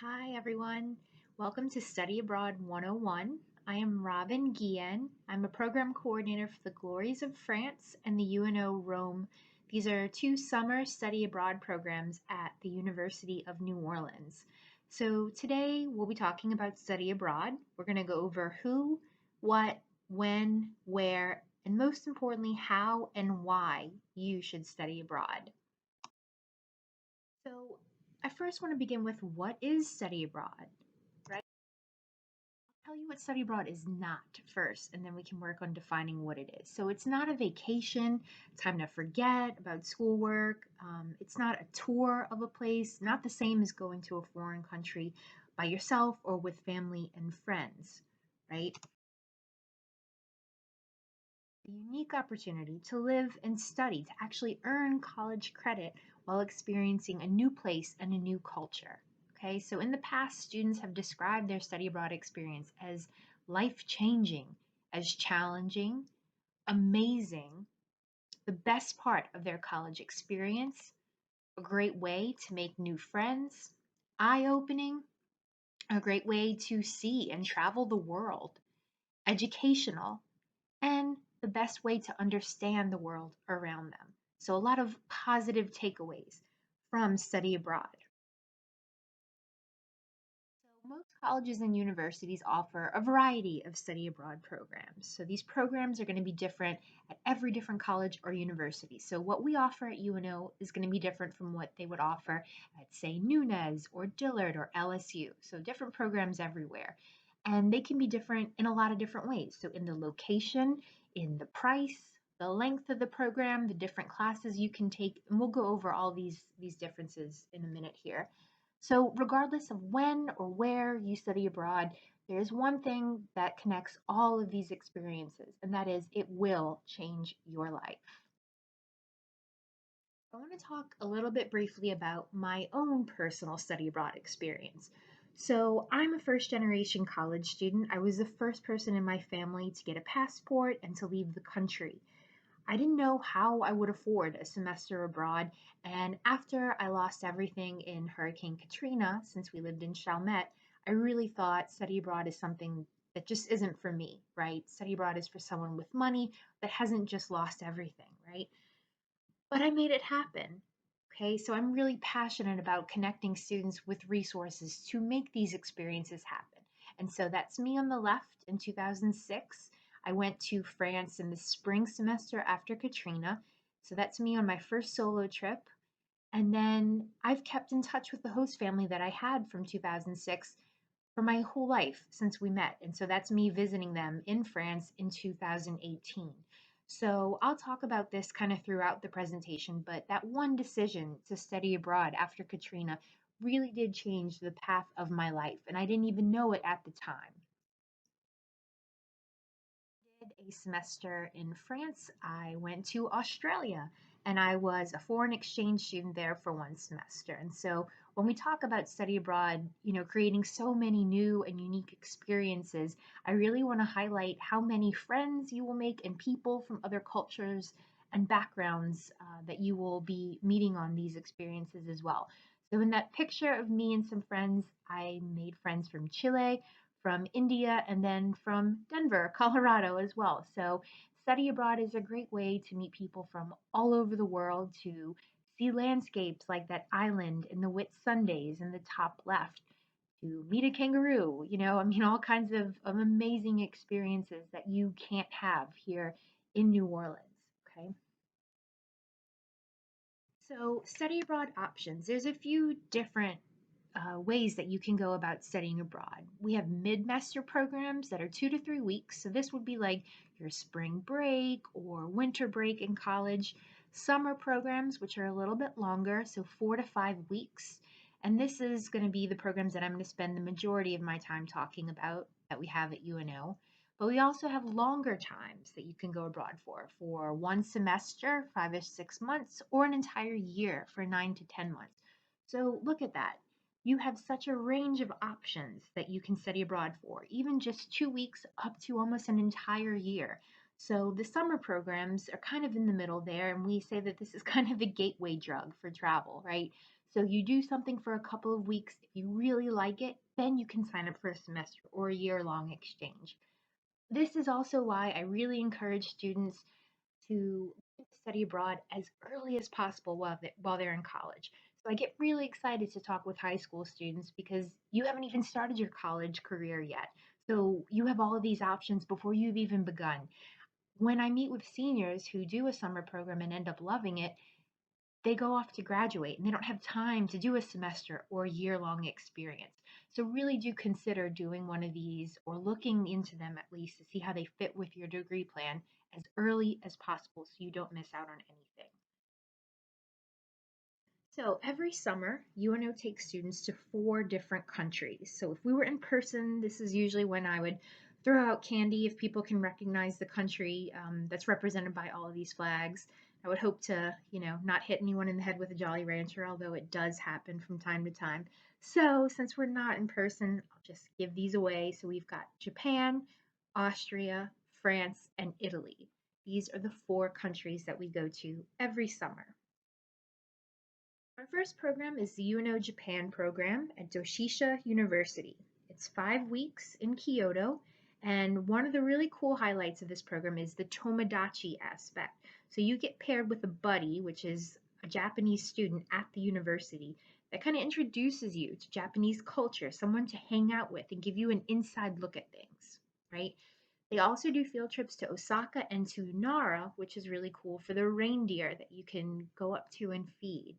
Hi, everyone. Welcome to Study Abroad 101. I am Robin Guillen. I'm a program coordinator for the Glories of France and the UNO Rome. These are two summer study abroad programs at the University of New Orleans. So today we'll be talking about study abroad. We're going to go over who, what, when, where, and most importantly, how and why you should study abroad. So I first want to begin with what is study abroad, right? I'll tell you what study abroad is not first, and then we can work on defining what it is. So it's not a vacation, time to forget about schoolwork. It's not a tour of a place, not the same as going to a foreign country by yourself or with family and friends, right? A unique opportunity to live and study, to actually earn college credit while experiencing a new place and a new culture. Okay, so in the past, students have described their study abroad experience as life changing, as challenging, amazing, the best part of their college experience, a great way to make new friends, eye opening, a great way to see and travel the world, educational, and the best way to understand the world around them. So, a lot of positive takeaways from study abroad. So most colleges and universities offer a variety of study abroad programs. So, these programs are going to be different at every different college or university. So, what we offer at UNO is going to be different from what they would offer at, say, Nunez or Dillard or LSU. So, different programs everywhere. And they can be different in a lot of different ways. So, in the location, in the price, the length of the program, the different classes you can take, and we'll go over all these differences in a minute here. So, regardless of when or where you study abroad, there is one thing that connects all of these experiences, and that is it will change your life. I want to talk a little bit briefly about my own personal study abroad experience. So, I'm a first generation college student. I was the first person in my family to get a passport and to leave the country. I didn't know how I would afford a semester abroad, and after I lost everything in Hurricane Katrina, since we lived in Chalmette, I really thought study abroad is something that just isn't for me, right? Study abroad is for someone with money that hasn't just lost everything, right? But I made it happen. Okay, so I'm really passionate about connecting students with resources to make these experiences happen. And so that's me on the left in 2006. I went to France in the spring semester after Katrina. So that's me on my first solo trip. And then I've kept in touch with the host family that I had from 2006 for my whole life since we met. And so that's me visiting them in France in 2018. So I'll talk about this kind of throughout the presentation, but that one decision to study abroad after Katrina really did change the path of my life, and I didn't even know it at the time. Did a semester in France. I went to Australia and I was a foreign exchange student there for one semester. And so when we talk about study abroad, creating so many new and unique experiences, I really want to highlight how many friends you will make and people from other cultures and backgrounds that you will be meeting on these experiences as well. So in that picture of me and some friends, I made friends from Chile, from India, and then from Denver, Colorado as well. So, study abroad is a great way to meet people from all over the world, to see landscapes like that island in the Whitsundays in the top left, to meet a kangaroo, all kinds of amazing experiences that you can't have here in New Orleans. Okay. So, study abroad options. There's a few different ways that you can go about studying abroad. We have mid-semester programs that are 2 to 3 weeks. So this would be like your spring break or winter break in college. Summer programs, which are a little bit longer, so 4 to 5 weeks. And this is going to be the programs that I'm going to spend the majority of my time talking about that we have at UNO. But we also have longer times that you can go abroad for one semester, 5 or 6 months, or an entire year for 9 to 10 months. So look at that. You have such a range of options that you can study abroad for, even just 2 weeks up to almost an entire year. So the summer programs are kind of in the middle there, and we say that this is kind of the gateway drug for travel, right? So you do something for a couple of weeks. If you really like it, then you can sign up for a semester or a year-long exchange. This is also why I really encourage students to study abroad as early as possible while they're in college. So I get really excited to talk with high school students because you haven't even started your college career yet. So you have all of these options before you've even begun. When I meet with seniors who do a summer program and end up loving it, they go off to graduate and they don't have time to do a semester or year-long experience. So really do consider doing one of these or looking into them at least to see how they fit with your degree plan as early as possible so you don't miss out on anything. So every summer, UNO takes students to 4 different countries. So if we were in person, this is usually when I would throw out candy if people can recognize the country that's represented by all of these flags. I would hope to, not hit anyone in the head with a Jolly Rancher, although it does happen from time to time. So since we're not in person, I'll just give these away. So we've got Japan, Austria, France, and Italy. These are the 4 countries that we go to every summer. Our first program is the UNO Japan program at Doshisha University. It's 5 weeks in Kyoto, and one of the really cool highlights of this program is the Tomodachi aspect. So you get paired with a buddy, which is a Japanese student at the university that kind of introduces you to Japanese culture, someone to hang out with and give you an inside look at things, right? They also do field trips to Osaka and to Nara, which is really cool for the reindeer that you can go up to and feed.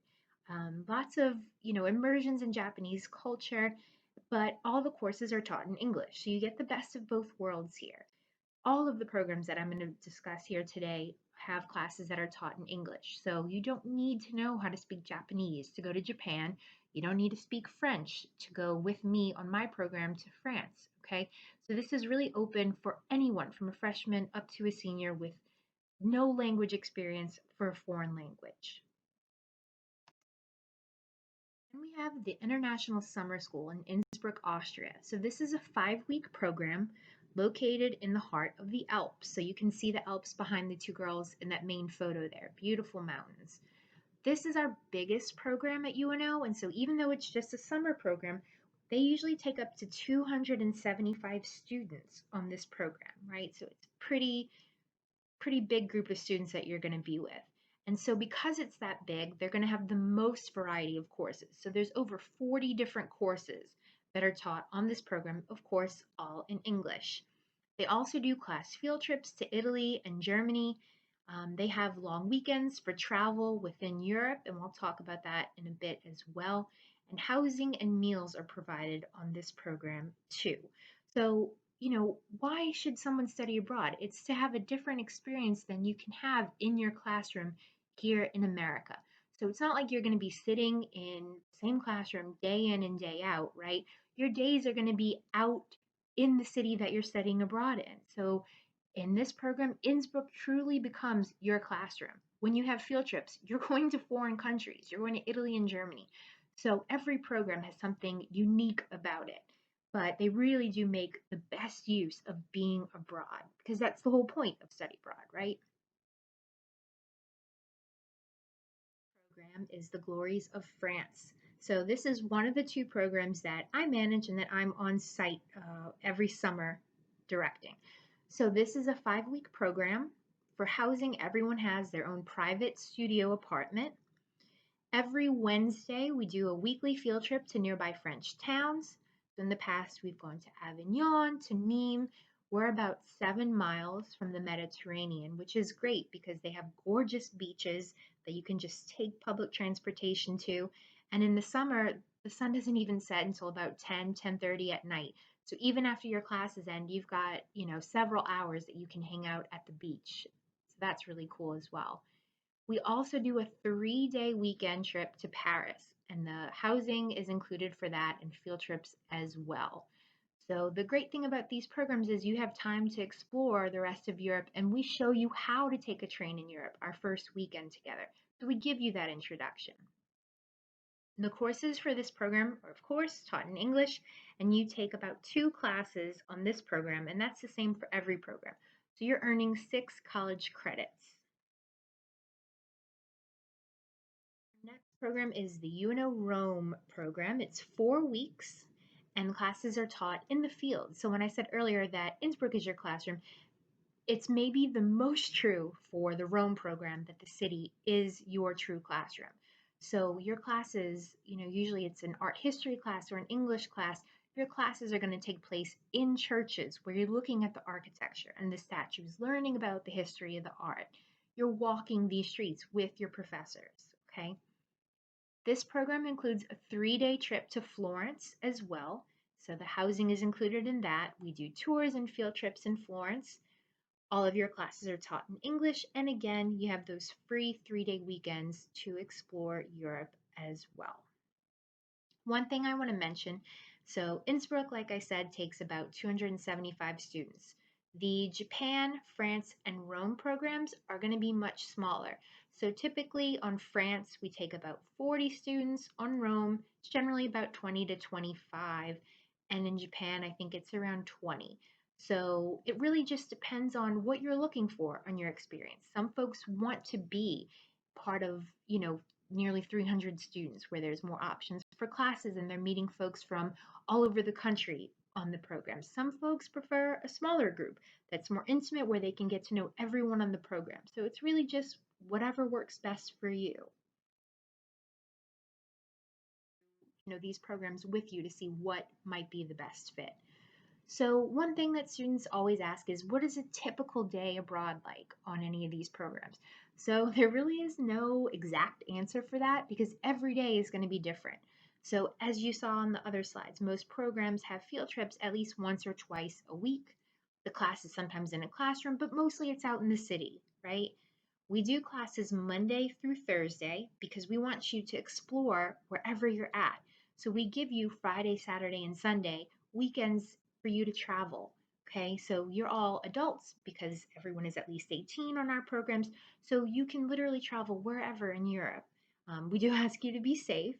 Lots of, immersions in Japanese culture, but all the courses are taught in English. So you get the best of both worlds here. All of the programs that I'm going to discuss here today have classes that are taught in English. So you don't need to know how to speak Japanese to go to Japan. You don't need to speak French to go with me on my program to France. Okay, so this is really open for anyone from a freshman up to a senior with no language experience for a foreign language. And we have the International Summer School in Innsbruck, Austria. So this is a 5-week program located in the heart of the Alps. So you can see the Alps behind the 2 girls in that main photo there. Beautiful mountains. This is our biggest program at UNO, and so even though it's just a summer program, they usually take up to 275 students on this program, right? So it's pretty big group of students that you're going to be with. And so because it's that big, they're going to have the most variety of courses. So there's over 40 different courses that are taught on this program, of course, all in English. They also do class field trips to Italy and Germany. They have long weekends for travel within Europe, and we'll talk about that in a bit as well. And housing and meals are provided on this program too. So, why should someone study abroad? It's to have a different experience than you can have in your classroom here in America. So it's not like you're going to be sitting in the same classroom day in and day out, right? Your days are going to be out in the city that you're studying abroad in. So in this program, Innsbruck truly becomes your classroom. When you have field trips, you're going to foreign countries, you're going to Italy and Germany. So every program has something unique about it, but they really do make the best use of being abroad because that's the whole point of study abroad, right? Program is the Glories of France. So this is one of the 2 programs that I manage and that I'm on site every summer directing. So this is a 5-week program. For housing, everyone has their own private studio apartment. Every Wednesday, we do a weekly field trip to nearby French towns. So in the past, we've gone to Avignon, to Nîmes. We're about 7 miles from the Mediterranean, which is great because they have gorgeous beaches that you can just take public transportation to. And in the summer, the sun doesn't even set until about 10:30 at night. So even after your classes end, you've got, several hours that you can hang out at the beach. So that's really cool as well. We also do a 3-day weekend trip to Paris, and the housing is included for that and field trips as well. So the great thing about these programs is you have time to explore the rest of Europe, and we show you how to take a train in Europe our first weekend together. So we give you that introduction. The courses for this program are, of course, taught in English, and you take about 2 classes on this program, and that's the same for every program. So you're earning 6 college credits. Program is the UNO Rome program. It's 4 weeks and classes are taught in the field. So when I said earlier that Innsbruck is your classroom, it's maybe the most true for the Rome program that the city is your true classroom. So your classes, usually it's an art history class or an English class. Your classes are going to take place in churches where you're looking at the architecture and the statues, learning about the history of the art. You're walking these streets with your professors, okay? This program includes a 3-day trip to Florence as well. So the housing is included in that. We do tours and field trips in Florence. All of your classes are taught in English, and again, you have those free 3-day weekends to explore Europe as well. One thing I want to mention, so Innsbruck, like I said, takes about 275 students. The Japan, France, and Rome programs are going to be much smaller. So typically on France, we take about 40 students. On Rome, it's generally about 20 to 25. And in Japan, I think it's around 20. So it really just depends on what you're looking for on your experience. Some folks want to be part of, nearly 300 students where there's more options for classes and they're meeting folks from all over the country on the program. Some folks prefer a smaller group that's more intimate where they can get to know everyone on the program. So it's really just whatever works best for you. These programs with you to see what might be the best fit. So one thing that students always ask is, what is a typical day abroad like on any of these programs? So there really is no exact answer for that because every day is going to be different. So as you saw on the other slides, most programs have field trips at least once or twice a week. The class is sometimes in a classroom, but mostly it's out in the city, right? We do classes Monday through Thursday because we want you to explore wherever you're at. So we give you Friday, Saturday, and Sunday weekends for you to travel. Okay, so you're all adults because everyone is at least 18 on our programs. So you can literally travel wherever in Europe. We do ask you to be safe,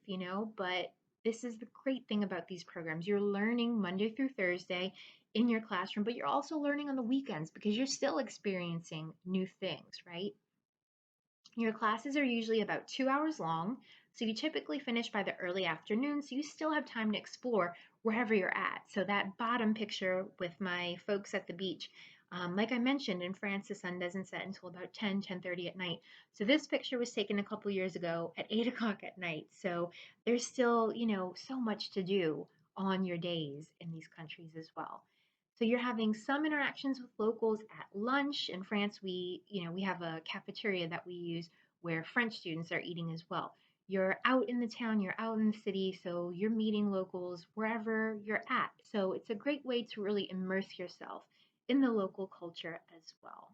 but this is the great thing about these programs. You're learning Monday through Thursday in your classroom, but you're also learning on the weekends because you're still experiencing new things, right? Your classes are usually about 2 hours long, so you typically finish by the early afternoon, so you still have time to explore wherever you're at. So that bottom picture with my folks at the beach, like I mentioned, in France, the sun doesn't set until about 10:30 at night. So this picture was taken a couple years ago at 8 o'clock at night. So there's still, so much to do on your days in these countries as well. So you're having some interactions with locals at lunch. In France, we have a cafeteria that we use where French students are eating as well. You're out in the town, you're out in the city, so you're meeting locals wherever you're at. So it's a great way to really immerse yourself in the local culture as well.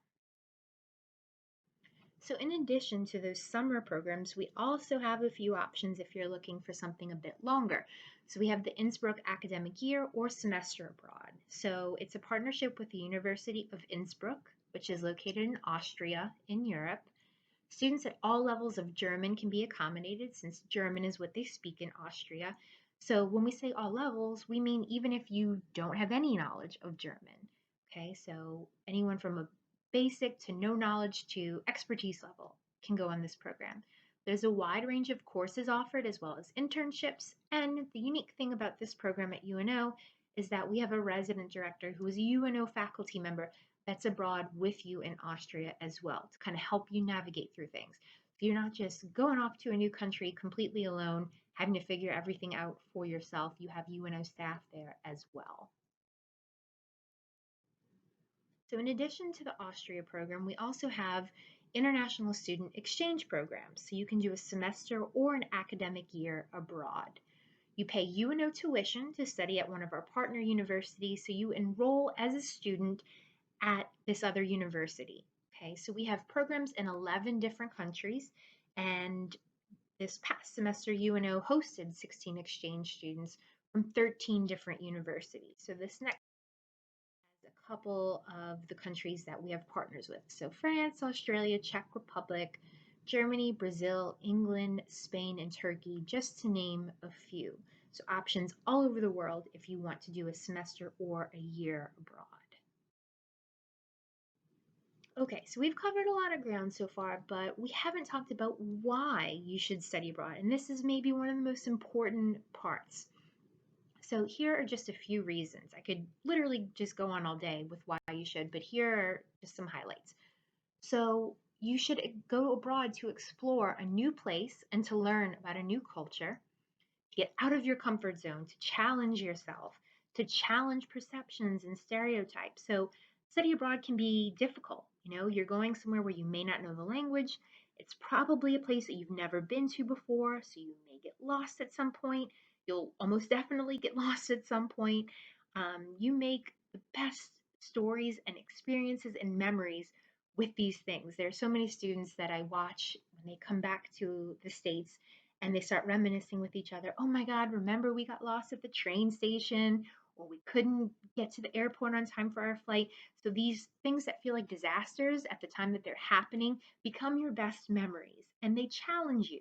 So in addition to those summer programs, we also have a few options if you're looking for something a bit longer. So we have the Innsbruck Academic Year or Semester Abroad. So it's a partnership with the University of Innsbruck, which is located in Austria in Europe. Students at all levels of German can be accommodated since German is what they speak in Austria. So when we say all levels, we mean even if you don't have any knowledge of German. Okay, so anyone from a basic to no knowledge to expertise level can go on this program. There's a wide range of courses offered as well as internships, and the unique thing about this program at UNO is that we have a resident director who is a UNO faculty member that's abroad with you in Austria as well to kind of help you navigate through things. So you're not just going off to a new country completely alone, having to figure everything out for yourself. You have UNO staff there as well. So in addition to the Austria program, we also have international student exchange programs. So you can do a semester or an academic year abroad. You pay UNO tuition to study at one of our partner universities, so you enroll as a student at this other university. Okay, so we have programs in 11 different countries, and this past semester, UNO hosted 16 exchange students from 13 different universities. So this next is a couple of the countries that we have partners with. So France, Australia, Czech Republic, Germany, Brazil, England, Spain, and Turkey, just to name a few. So options all over the world if you want to do a semester or a year abroad. Okay, so we've covered a lot of ground so far, but we haven't talked about why you should study abroad. And this is maybe one of the most important parts. So here are just a few reasons. I could literally just go on all day with why you should, but here are just some highlights. So you should go abroad to explore a new place and to learn about a new culture, to get out of your comfort zone, to challenge yourself, to challenge perceptions and stereotypes. So, study abroad can be difficult. You're going somewhere where you may not know the language. It's probably a place that you've never been to before, so you may get lost at some point. You'll almost definitely get lost at some point. You make the best stories and experiences and memories with these things. There are so many students that I watch when they come back to the States and they start reminiscing with each other. Oh my God, remember we got lost at the train station, or we couldn't get to the airport on time for our flight. So these things that feel like disasters at the time that they're happening become your best memories and they challenge you.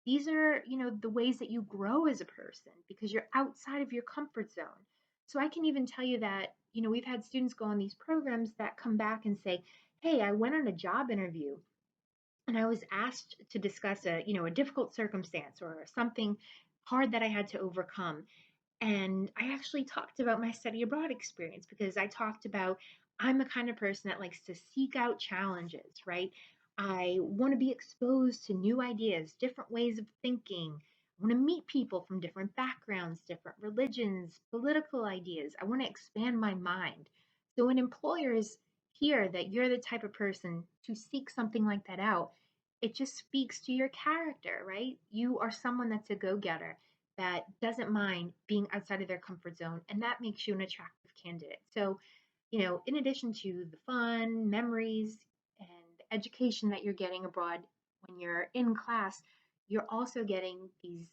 These are, the ways that you grow as a person because you're outside of your comfort zone. So I can even tell you that, we've had students go on these programs that come back and say, "Hey, I went on a job interview and I was asked to discuss a difficult circumstance or something hard that I had to overcome. And I actually talked about my study abroad experience because I talked about I'm the kind of person that likes to seek out challenges, right? I want to be exposed to new ideas, different ways of thinking. I want to meet people from different backgrounds, different religions, political ideas. I want to expand my mind. So when employers hear that you're the type of person to seek something like that out, it just speaks to your character, right? You are someone that's a go getter that doesn't mind being outside of their comfort zone, and that makes you an attractive candidate. So, in addition to the fun, memories, and education that you're getting abroad when you're in class, you're also getting these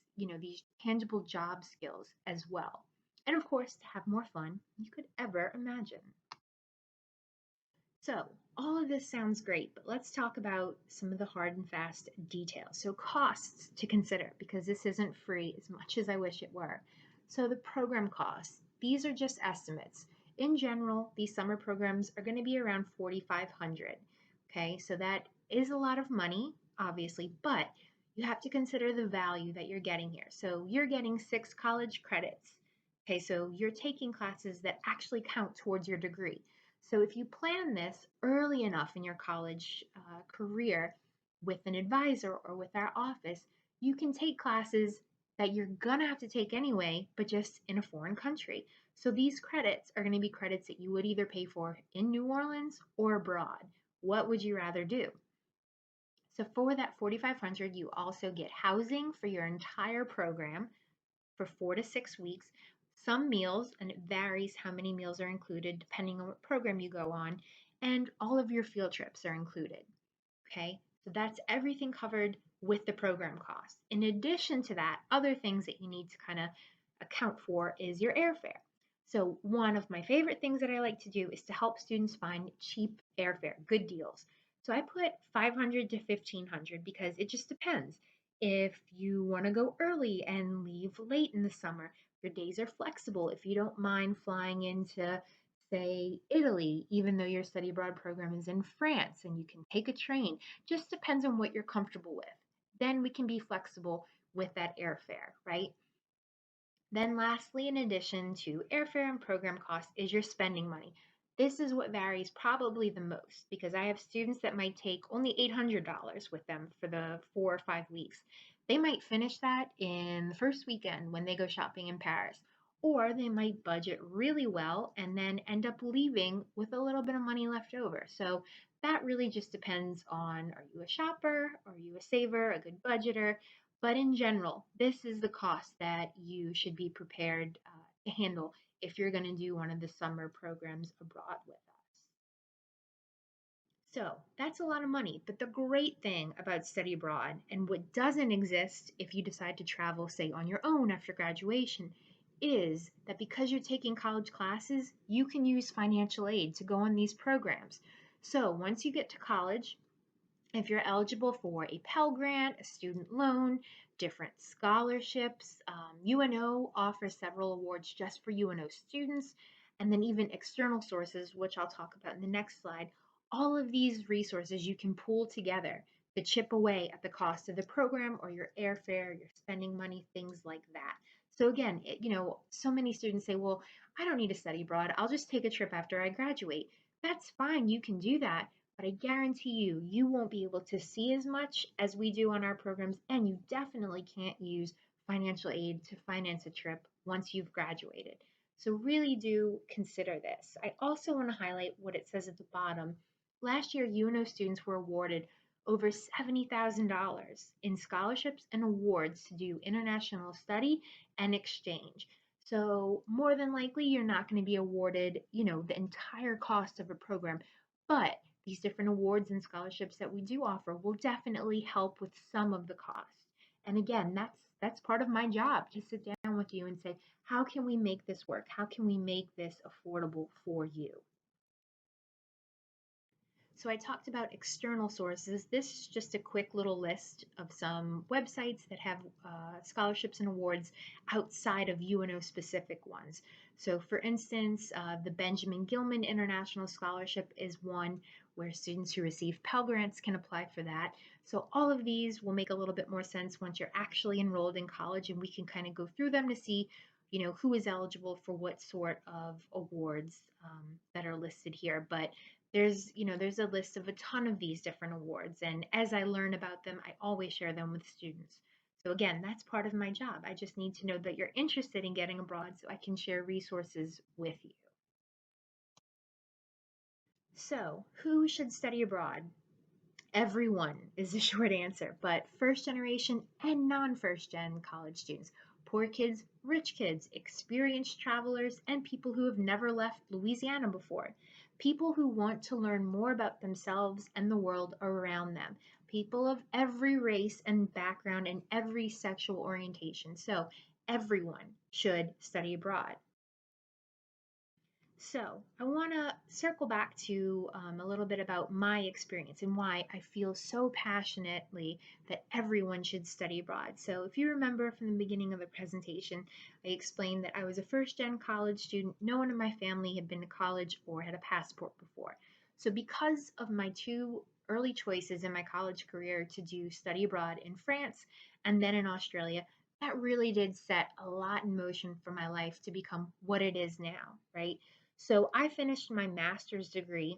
tangible job skills as well. And of course, to have more fun than you could ever imagine. So, all of this sounds great, but let's talk about some of the hard and fast details. So, costs to consider because this isn't free as much as I wish it were. So, the program costs, these are just estimates. In general, these summer programs are going to be around 4,500. Okay, so that is a lot of money, obviously, but you have to consider the value that you're getting here. So, you're getting 6 college credits. Okay, so you're taking classes that actually count towards your degree. So if you plan this early enough in your college career with an advisor or with our office, you can take classes that you're going to have to take anyway, but just in a foreign country. So these credits are going to be credits that you would either pay for in New Orleans or abroad. What would you rather do? So for that 4,500, you also get housing for your entire program for 4 to 6 weeks, some meals, and it varies how many meals are included depending on what program you go on, and all of your field trips are included. Okay, so that's everything covered with the program cost. In addition to that, other things that you need to kind of account for is your airfare. So, one of my favorite things that I like to do is to help students find cheap airfare, good deals. So, I put 500 to 1500 because it just depends. If you want to go early and leave late in the summer, your days are flexible. If you don't mind flying into say Italy, even though your study abroad program is in France and you can take a train. Just depends on what you're comfortable with. Then we can be flexible with that airfare, right? Then, lastly, in addition to airfare and program costs, is your spending money. This is what varies probably the most because I have students that might take only $800 with them for the 4 or 5 weeks. They might finish that in the first weekend when they go shopping in Paris, or they might budget really well and then end up leaving with a little bit of money left over. So that really just depends on are you a shopper, are you a saver, a good budgeter? But in general, this is the cost that you should be prepared to handle if you're going to do one of the summer programs abroad with us. So that's a lot of money. But the great thing about study abroad and what doesn't exist if you decide to travel, say, on your own after graduation, is that because you're taking college classes, you can use financial aid to go on these programs. So once you get to college, if you're eligible for a Pell Grant, a student loan, different scholarships, UNO offers several awards just for UNO students, and then even external sources, which I'll talk about in the next slide, All of these resources you can pool together to chip away at the cost of the program or your airfare, your spending money, things like that. So again, so many students say, well, I don't need to study abroad. I'll just take a trip after I graduate. That's fine. You can do that. But I guarantee you, you won't be able to see as much as we do on our programs, and you definitely can't use financial aid to finance a trip once you've graduated. So really do consider this. I also want to highlight what it says at the bottom. Last year, UNO students were awarded over $70,000 in scholarships and awards to do international study and exchange. So more than likely, you're not going to be awarded, the entire cost of a program, but these different awards and scholarships that we do offer will definitely help with some of the cost. And again, that's part of my job to sit down with you and say, how can we make this work? How can we make this affordable for you? So I talked about external sources. This is just a quick little list of some websites that have scholarships and awards outside of UNO specific ones. So for instance, the Benjamin Gilman International Scholarship is one where students who receive Pell Grants can apply for that. So all of these will make a little bit more sense once you're actually enrolled in college, and we can kind of go through them to see who is eligible for what sort of awards that are listed here. But there's a list of a ton of these different awards, and as I learn about them, I always share them with students. So again, that's part of my job. I just need to know that you're interested in getting abroad so I can share resources with you. So, who should study abroad? Everyone is the short answer, but first generation and non first gen college students, poor kids, rich kids, experienced travelers, and people who have never left Louisiana before, people who want to learn more about themselves and the world around them, people of every race and background and every sexual orientation. So, everyone should study abroad. So, I want to circle back to a little bit about my experience and why I feel so passionately that everyone should study abroad. So, if you remember from the beginning of the presentation, I explained that I was a first gen college student. No one in my family had been to college or had a passport before. So, because of my two early choices in my college career to do study abroad in France and then in Australia, that really did set a lot in motion for my life to become what it is now, right? So I finished my master's degree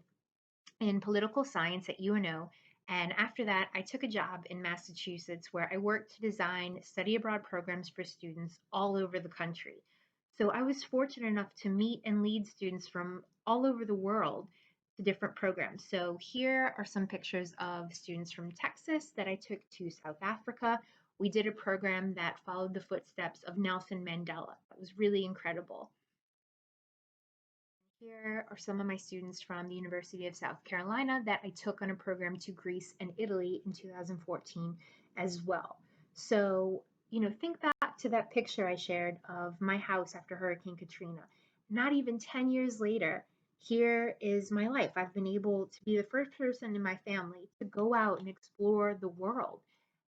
in political science at UNO. And after that, I took a job in Massachusetts where I worked to design study abroad programs for students all over the country. So I was fortunate enough to meet and lead students from all over the world to different programs. So here are some pictures of students from Texas that I took to South Africa. We did a program that followed the footsteps of Nelson Mandela. That was really incredible. Here are some of my students from the University of South Carolina that I took on a program to Greece and Italy in 2014 as well. So, think back to that picture I shared of my house after Hurricane Katrina. Not even 10 years later, here is my life. I've been able to be the first person in my family to go out and explore the world.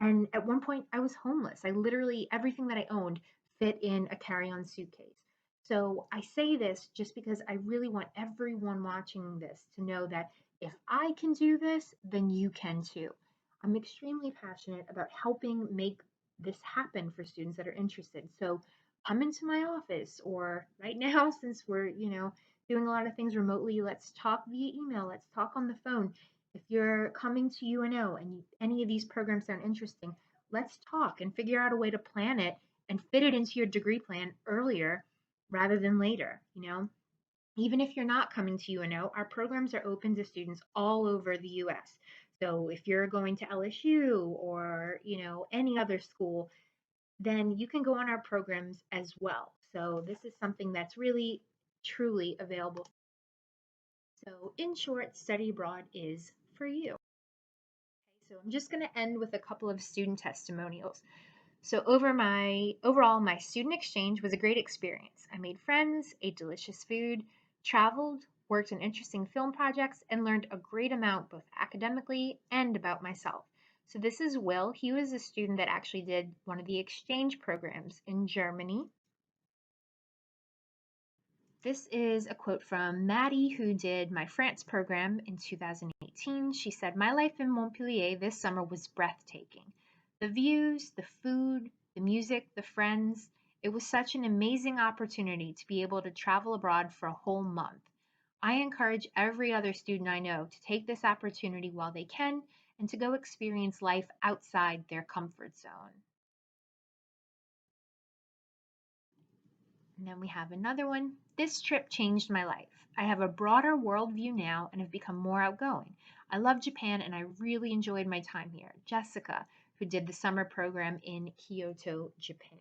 And at one point, I was homeless. I literally, everything that I owned fit in a carry on suitcase. So I say this just because I really want everyone watching this to know that if I can do this, then you can too. I'm extremely passionate about helping make this happen for students that are interested. So come into my office, or right now, since we're, doing a lot of things remotely, let's talk via email, let's talk on the phone. If you're coming to UNO and any of these programs sound interesting, let's talk and figure out a way to plan it and fit it into your degree plan earlier rather than later. Even if you're not coming to UNO, our programs are open to students all over the US. So if you're going to LSU or, any other school, then you can go on our programs as well. So this is something that's really truly available. So in short, study abroad is for you. So I'm just going to end with a couple of student testimonials. So overall, my student exchange was a great experience. I made friends, ate delicious food, traveled, worked on interesting film projects, and learned a great amount both academically and about myself. So this is Will. He was a student that actually did one of the exchange programs in Germany. This is a quote from Maddie, who did my France program in 2018. She said, "My life in Montpellier this summer was breathtaking. The views, the food, the music, the friends. It was such an amazing opportunity to be able to travel abroad for a whole month. I encourage every other student I know to take this opportunity while they can and to go experience life outside their comfort zone." And then we have another one. "This trip changed my life. I have a broader worldview now and have become more outgoing. I love Japan and I really enjoyed my time here." Jessica, who did the summer program in Kyoto, Japan.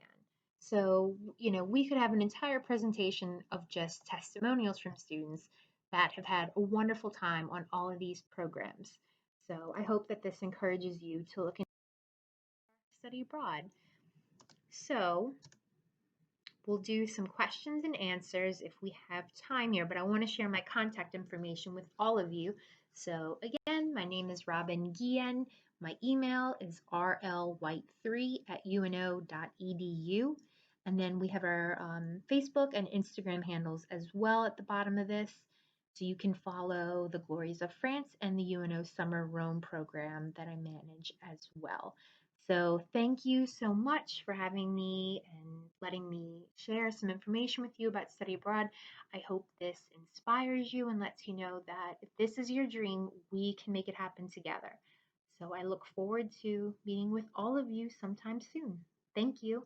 So, we could have an entire presentation of just testimonials from students that have had a wonderful time on all of these programs. So, I hope that this encourages you to look into study abroad. So, we'll do some questions and answers if we have time here, but I want to share my contact information with all of you. So again, my name is Robin Guillen. My email is rlwhite3@uno.edu. And then we have our Facebook and Instagram handles as well at the bottom of this. So you can follow the Glories of France and the UNO Summer Rome program that I manage as well. So thank you so much for having me and letting me share some information with you about study abroad. I hope this inspires you and lets you know that if this is your dream, we can make it happen together. So I look forward to meeting with all of you sometime soon. Thank you.